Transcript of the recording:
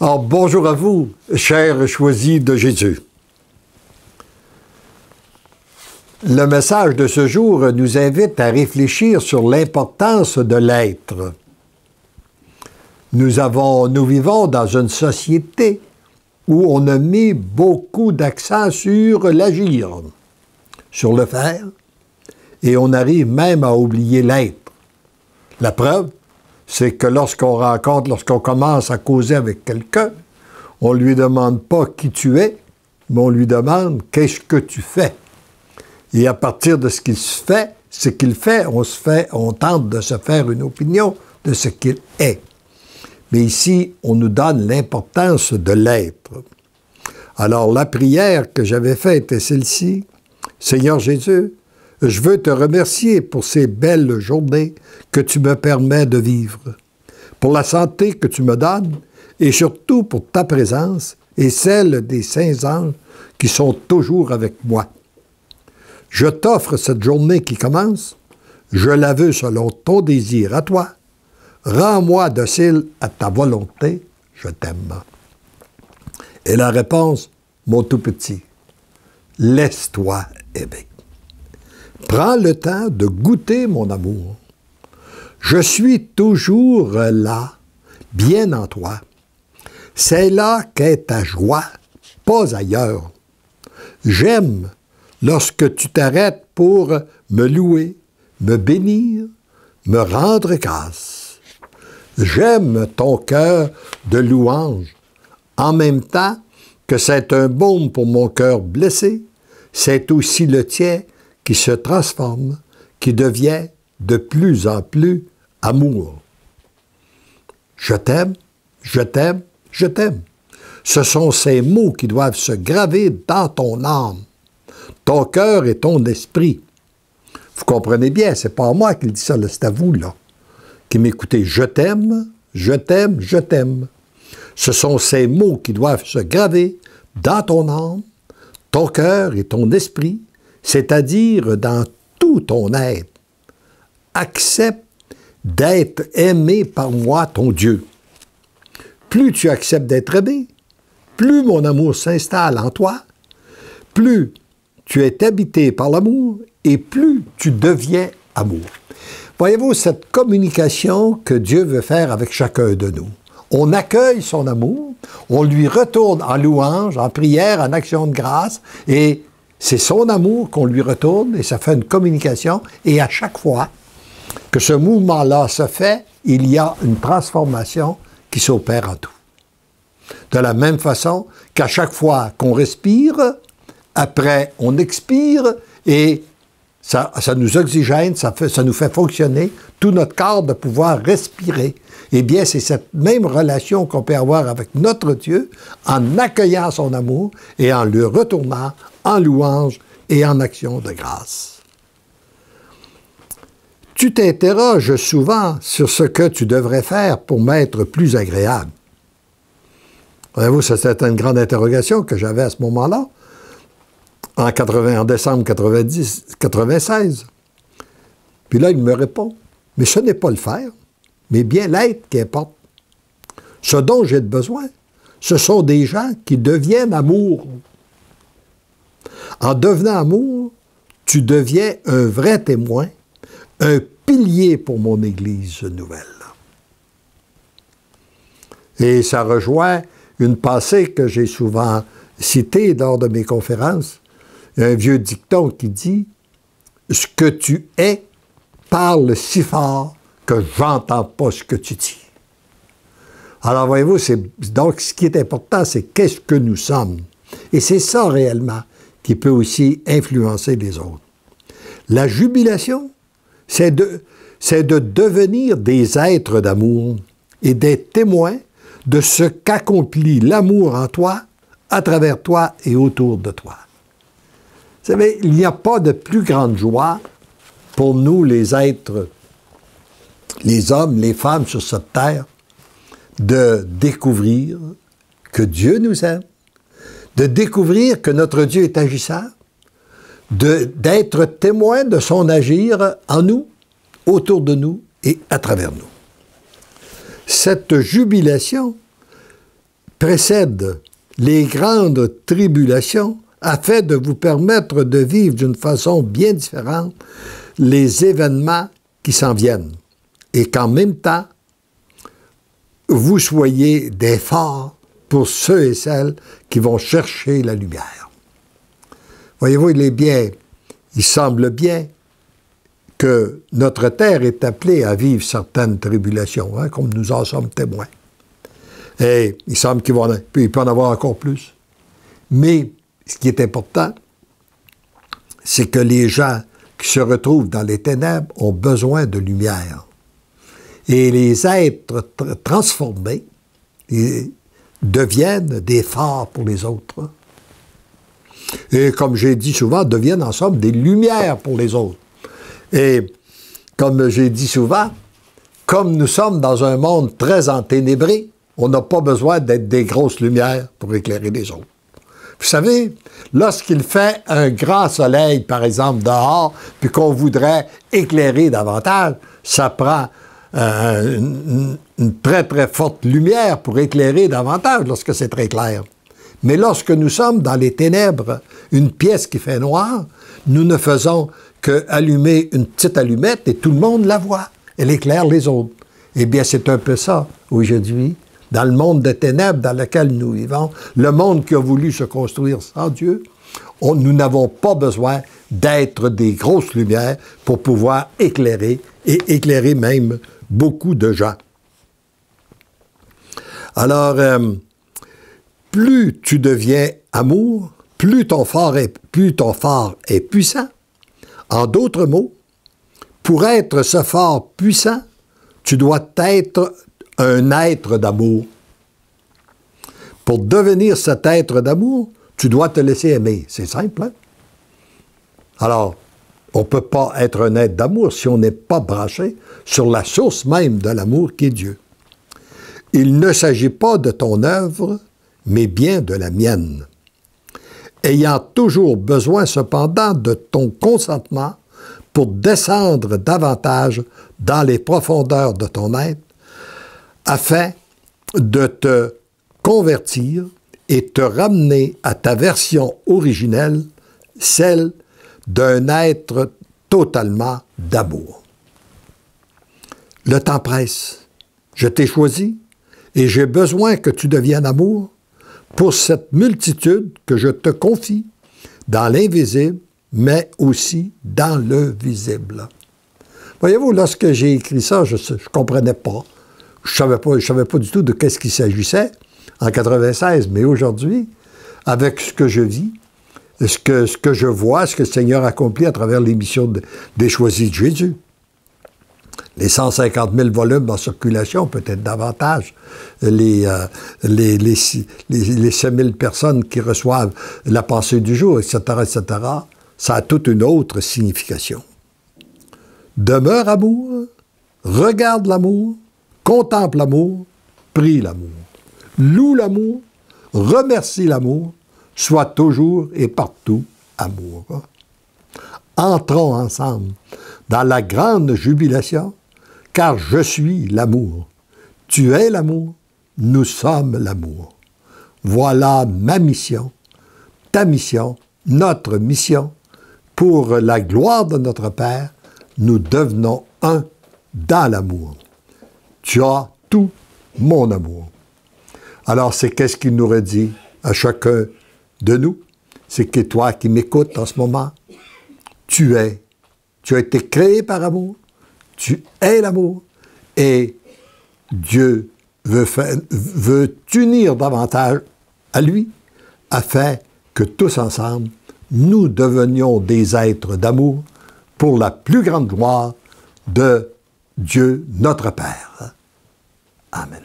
Alors, bonjour à vous, chers choisis de Jésus. Le message de ce jour nous invite à réfléchir sur l'importance de l'être. Nous vivons dans une société où on a mis beaucoup d'accent sur l'agir, sur le faire, et on arrive même à oublier l'être. La preuve, c'est que lorsqu'on commence à causer avec quelqu'un, on ne lui demande pas qui tu es, mais on lui demande qu'est-ce que tu fais. Et à partir de ce qu'il fait, on tente de se faire une opinion de ce qu'il est. Mais ici, on nous donne l'importance de l'être. Alors, la prière que j'avais faite est celle-ci. Seigneur Jésus, je veux te remercier pour ces belles journées que tu me permets de vivre, pour la santé que tu me donnes et surtout pour ta présence et celle des saints anges qui sont toujours avec moi. Je t'offre cette journée qui commence, je la veux selon ton désir à toi. Rends-moi docile à ta volonté, je t'aime. Et la réponse, mon tout petit, laisse-toi aimer. Prends le temps de goûter mon amour. Je suis toujours là, bien en toi. C'est là qu'est ta joie, pas ailleurs. J'aime lorsque tu t'arrêtes pour me louer, me bénir, me rendre grâce. J'aime ton cœur de louange. En même temps que c'est un baume pour mon cœur blessé, c'est aussi le tien qui se transforme, qui devient de plus en plus amour. Je t'aime, je t'aime, je t'aime. Ce sont ces mots qui doivent se graver dans ton âme, ton cœur et ton esprit. Vous comprenez bien, c'est pas moi qui le dis ça, c'est à vous, là, qui m'écoutez. Je t'aime, je t'aime, je t'aime. Ce sont ces mots qui doivent se graver dans ton âme, ton cœur et ton esprit, c'est-à-dire dans tout ton être. Accepte d'être aimé par moi, ton Dieu. Plus tu acceptes d'être aimé, plus mon amour s'installe en toi, plus tu es habité par l'amour et plus tu deviens amour. Voyez-vous, cette communication que Dieu veut faire avec chacun de nous. On accueille son amour, on lui retourne en louange, en prière, en action de grâce, et c'est son amour qu'on lui retourne, et ça fait une communication, et à chaque fois que ce mouvement-là se fait, il y a une transformation qui s'opère en tout. De la même façon qu'à chaque fois qu'on respire, après on expire, et ça nous oxygène, ça nous fait fonctionner tout notre corps de pouvoir respirer. Eh bien, c'est cette même relation qu'on peut avoir avec notre Dieu en accueillant son amour et en le retournant en louange et en action de grâce. Tu t'interroges souvent sur ce que tu devrais faire pour m'être plus agréable. Voyez-vous, c'était une grande interrogation que j'avais à ce moment-là, en décembre 96. Puis là, il me répond, mais ce n'est pas le faire, mais bien l'être qui importe. Ce dont j'ai besoin, ce sont des gens qui deviennent amour. En devenant amour, tu deviens un vrai témoin, un pilier pour mon Église nouvelle. Et ça rejoint une pensée que j'ai souvent citée lors de mes conférences, un vieux dicton qui dit « Ce que tu es parle si fort que j'entends pas ce que tu dis. » Alors, voyez-vous, donc ce qui est important, c'est qu'est-ce que nous sommes. Et c'est ça réellement qui peut aussi influencer les autres. La jubilation, c'est de devenir des êtres d'amour et d'être témoins de ce qu'accomplit l'amour en toi, à travers toi et autour de toi. Vous savez, il n'y a pas de plus grande joie pour nous, les êtres, les hommes, les femmes sur cette terre, de découvrir que Dieu nous aime, de découvrir que notre Dieu est agissant, d'être témoin de son agir en nous, autour de nous et à travers nous. Cette jubilation précèdent les grandes tribulations afin de vous permettre de vivre d'une façon bien différente les événements qui s'en viennent et qu'en même temps, vous soyez des phares pour ceux et celles qui vont chercher la lumière. Voyez-vous, il semble bien que notre terre est appelée à vivre certaines tribulations, hein, comme nous en sommes témoins. Et il semble qu'il peut en avoir encore plus. Mais ce qui est important, c'est que les gens qui se retrouvent dans les ténèbres ont besoin de lumière. Et les êtres transformés deviennent des phares pour les autres. Et comme j'ai dit souvent, deviennent en somme des lumières pour les autres. Et comme j'ai dit souvent, comme nous sommes dans un monde très enténébré, on n'a pas besoin d'être des grosses lumières pour éclairer les autres. Vous savez, lorsqu'il fait un grand soleil, par exemple, dehors, puis qu'on voudrait éclairer davantage, ça prend une très, très forte lumière pour éclairer davantage lorsque c'est très clair. Mais lorsque nous sommes dans les ténèbres, une pièce qui fait noir, nous ne faisons qu'allumer une petite allumette et tout le monde la voit. Elle éclaire les autres. Eh bien, c'est un peu ça, aujourd'hui, dans le monde des ténèbres dans lequel nous vivons, le monde qui a voulu se construire sans Dieu, nous n'avons pas besoin d'être des grosses lumières pour pouvoir éclairer, et éclairer même beaucoup de gens. Alors, plus tu deviens amour, plus ton phare est puissant. En d'autres mots, pour être ce phare puissant, tu dois être un être d'amour. Pour devenir cet être d'amour, tu dois te laisser aimer. C'est simple, hein? Alors, on ne peut pas être un être d'amour si on n'est pas branché sur la source même de l'amour qui est Dieu. Il ne s'agit pas de ton œuvre, mais bien de la mienne. Ayant toujours besoin cependant de ton consentement pour descendre davantage dans les profondeurs de ton être, afin de te convertir et te ramener à ta version originelle, celle d'un être totalement d'amour. Le temps presse. Je t'ai choisi et j'ai besoin que tu deviennes amour pour cette multitude que je te confie dans l'invisible, mais aussi dans le visible. Voyez-vous, lorsque j'ai écrit ça, je ne comprenais pas. Je ne savais pas du tout de qu'est-ce qu'il s'agissait en 96, mais aujourd'hui, avec ce que je vis, ce que je vois, ce que le Seigneur accomplit à travers l'émission des Choisis de Jésus. Les 150 000 volumes en circulation, peut-être davantage, les 6 000 personnes qui reçoivent la pensée du jour, etc., etc., ça a toute une autre signification. Demeure amour, regarde l'amour, contemple l'amour, prie l'amour, loue l'amour, remercie l'amour, sois toujours et partout amour. Entrons ensemble dans la grande jubilation, car je suis l'amour. Tu es l'amour, nous sommes l'amour. Voilà ma mission, ta mission, notre mission. Pour la gloire de notre Père, nous devenons un dans l'amour. Tu as tout mon amour. Alors, c'est qu'est-ce qu'il nous redit à chacun de nous? C'est que toi qui m'écoutes en ce moment, tu as été créé par amour, tu es l'amour, et Dieu veut t'unir davantage à lui, afin que tous ensemble, nous devenions des êtres d'amour pour la plus grande gloire de Dieu notre Père. Amen.